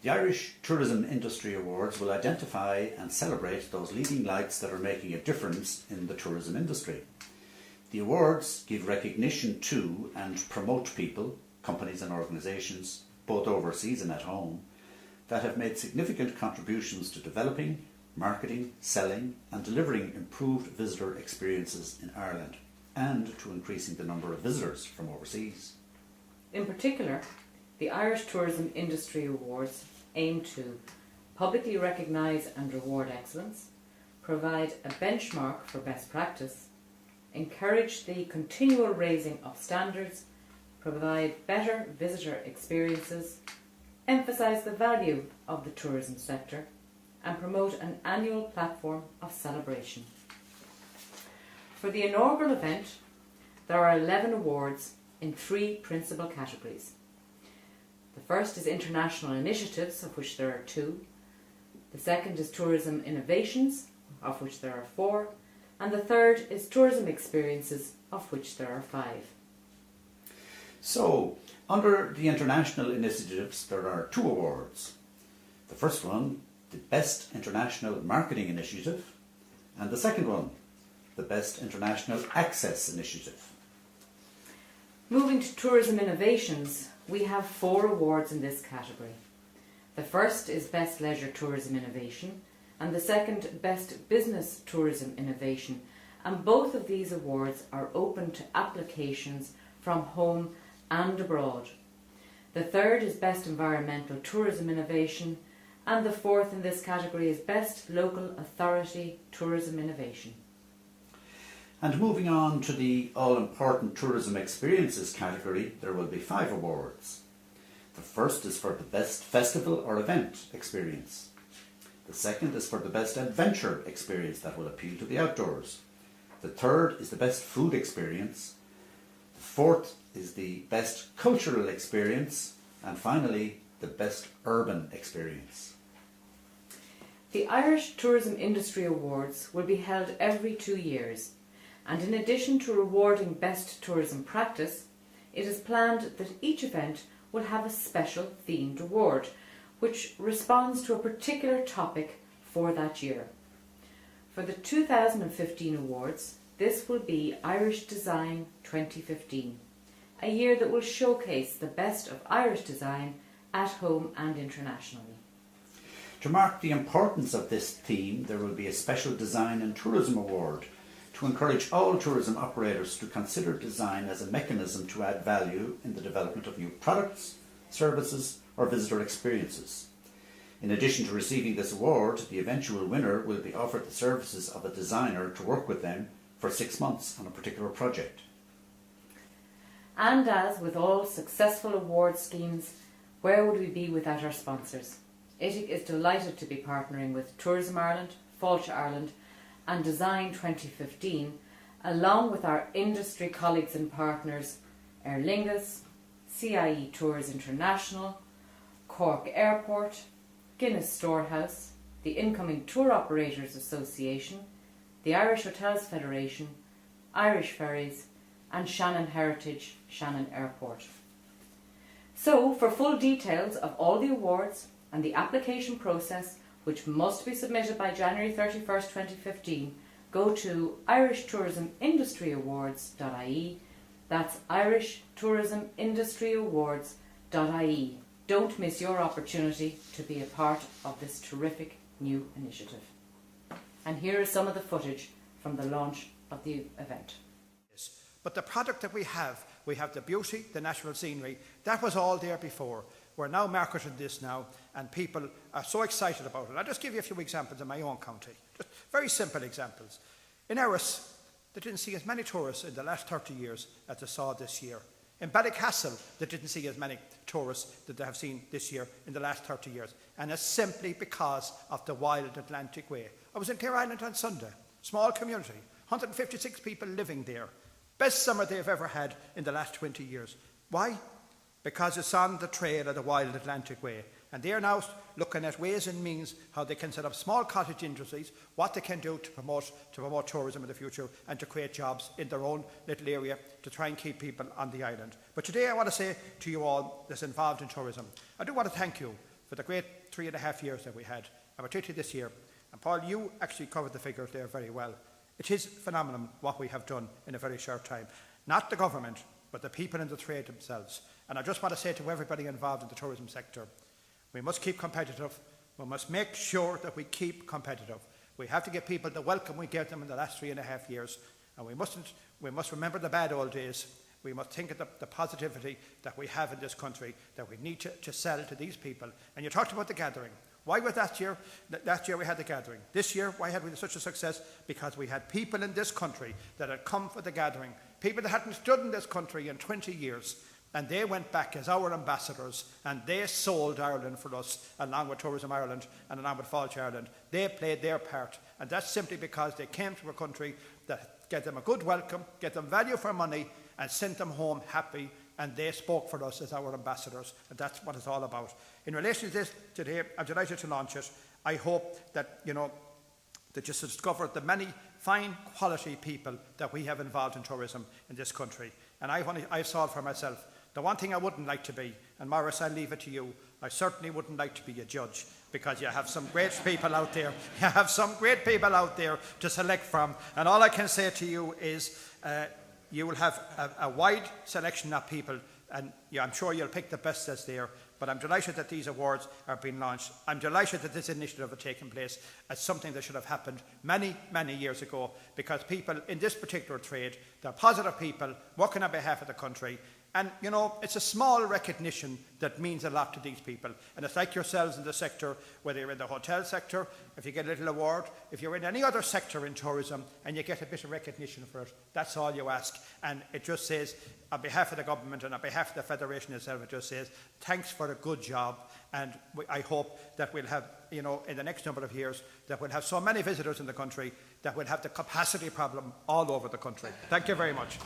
The Irish Tourism Industry Awards will identify and celebrate those leading lights that are making a difference in the tourism industry. The awards give recognition to and promote people, companies and organisations, both overseas and at home, that have made significant contributions to developing, marketing, selling and delivering improved visitor experiences in Ireland and to increasing the number of visitors from overseas. In particular, the Irish Tourism Industry Awards aim to publicly recognise and reward excellence, provide a benchmark for best practice, encourage the continual raising of standards, provide better visitor experiences, emphasise the value of the tourism sector, and promote an annual platform of celebration. For the inaugural event, there are 11 awards in 3 principal categories. The first is International Initiatives, of which there are 2. The second is Tourism Innovations, of which there are 4. And the third is Tourism Experiences, of which there are 5. So, under the International Initiatives, there are 2 awards. The first one, the Best International Marketing Initiative, and the second one, the Best International Access Initiative. Moving to Tourism Innovations, we have 4 awards in this category. The first is Best Leisure Tourism Innovation, and the second Best Business Tourism Innovation, and both of these awards are open to applications from home and abroad. The third is Best Environmental Tourism Innovation, and the fourth in this category is Best Local Authority Tourism Innovation. And moving on to the all-important Tourism Experiences category, there will be 5 awards. The first is for the Best Festival or Event Experience. The second is for the Best Adventure Experience that will appeal to the outdoors. The third is the Best Food Experience. The fourth is the Best Cultural Experience. And finally, the Best Urban Experience. The Irish Tourism Industry Awards will be held every 2 years, and in addition to rewarding best tourism practice, it is planned that each event will have a special themed award, which responds to a particular topic for that year. For the 2015 awards, this will be Irish Design 2015, a year that will showcase the best of Irish design at home and internationally. To mark the importance of this theme, there will be a special Design and Tourism Award to encourage all tourism operators to consider design as a mechanism to add value in the development of new products, services or visitor experiences. In addition to receiving this award, the eventual winner will be offered the services of a designer to work with them for 6 months on a particular project. And as with all successful award schemes, where would we be without our sponsors? ITIC is delighted to be partnering with Tourism Ireland, Fáilte Ireland and Design 2015, along with our industry colleagues and partners Aer Lingus, CIE Tours International, Cork Airport, Guinness Storehouse, the Incoming Tour Operators Association, the Irish Hotels Federation, Irish Ferries and Shannon Heritage, Shannon Airport. So, for full details of all the awards and the application process, which must be submitted by January 31st, 2015, go to irishtourismindustryawards.ie. That's irishtourismindustryawards.ie. Don't miss your opportunity to be a part of this terrific new initiative. And here is some of the footage from the launch of the event. But the product that we have the beauty, the natural scenery, that was all there before. We're now marketing this now, and people are so excited about it. I'll just give you a few examples in my own county. Just very simple examples. In Erris, they didn't see as many tourists in the last 30 years as they saw this year. In Ballycastle, they didn't see as many tourists that they have seen this year in the last 30 years. And it's simply because of the Wild Atlantic Way. I was in Clare Island on Sunday, small community, 156 people living there. Best summer they've ever had in the last 20 years. Why? Because it's on the trail of the Wild Atlantic Way. And they're now looking at ways and means how they can set up small cottage industries, what they can do to promote tourism in the future and to create jobs in their own little area to try and keep people on the island. But today I want to say to you all that's involved in tourism, I do want to thank you for the great 3.5 years that we had, and particularly this year. And Paul, you actually covered the figures there very well. It is phenomenal what we have done in a very short time. Not the government, but the people in the trade themselves. And I just want to say to everybody involved in the tourism sector, we must keep competitive. We must make sure that we keep competitive. We have to give people the welcome we gave them in the last 3.5 years. And we must remember the bad old days. We must think of the positivity that we have in this country, that we need to sell to these people. And you talked about the gathering. Why was last year we had the gathering? This year, why had we such a success? Because we had people in this country that had come for the gathering. People that hadn't stood in this country in 20 years. And they went back as our ambassadors, and they sold Ireland for us, along with Tourism Ireland and along with Fáilte Ireland. They played their part. And that's simply because they came to a country that gave them a good welcome, gave them value for money, and sent them home happy. And they spoke for us as our ambassadors. And that's what it's all about. In relation to this today, I'm delighted to launch it. I hope that, that you discover the many fine quality people that we have involved in tourism in this country. And I saw it for myself. The one thing I wouldn't like to be, and Maurice, I'll leave it to you, I certainly wouldn't like to be a judge, because you have some great people out there. You have some great people out there to select from. And all I can say to you is you will have a wide selection of people, and I'm sure you'll pick the best that's there. But I'm delighted that these awards are being launched. I'm delighted that this initiative has taken place. It's something that should have happened many, many years ago, because people in this particular trade, they're positive people working on behalf of the country. And, it's a small recognition that means a lot to these people. And it's like yourselves in the sector, whether you're in the hotel sector, if you get a little award, if you're in any other sector in tourism and you get a bit of recognition for it, that's all you ask. And it just says, on behalf of the government and on behalf of the Federation itself, it just says, thanks for a good job. And I hope that we'll have, in the next number of years, that we'll have so many visitors in the country that we'll have the capacity problem all over the country. Thank you very much.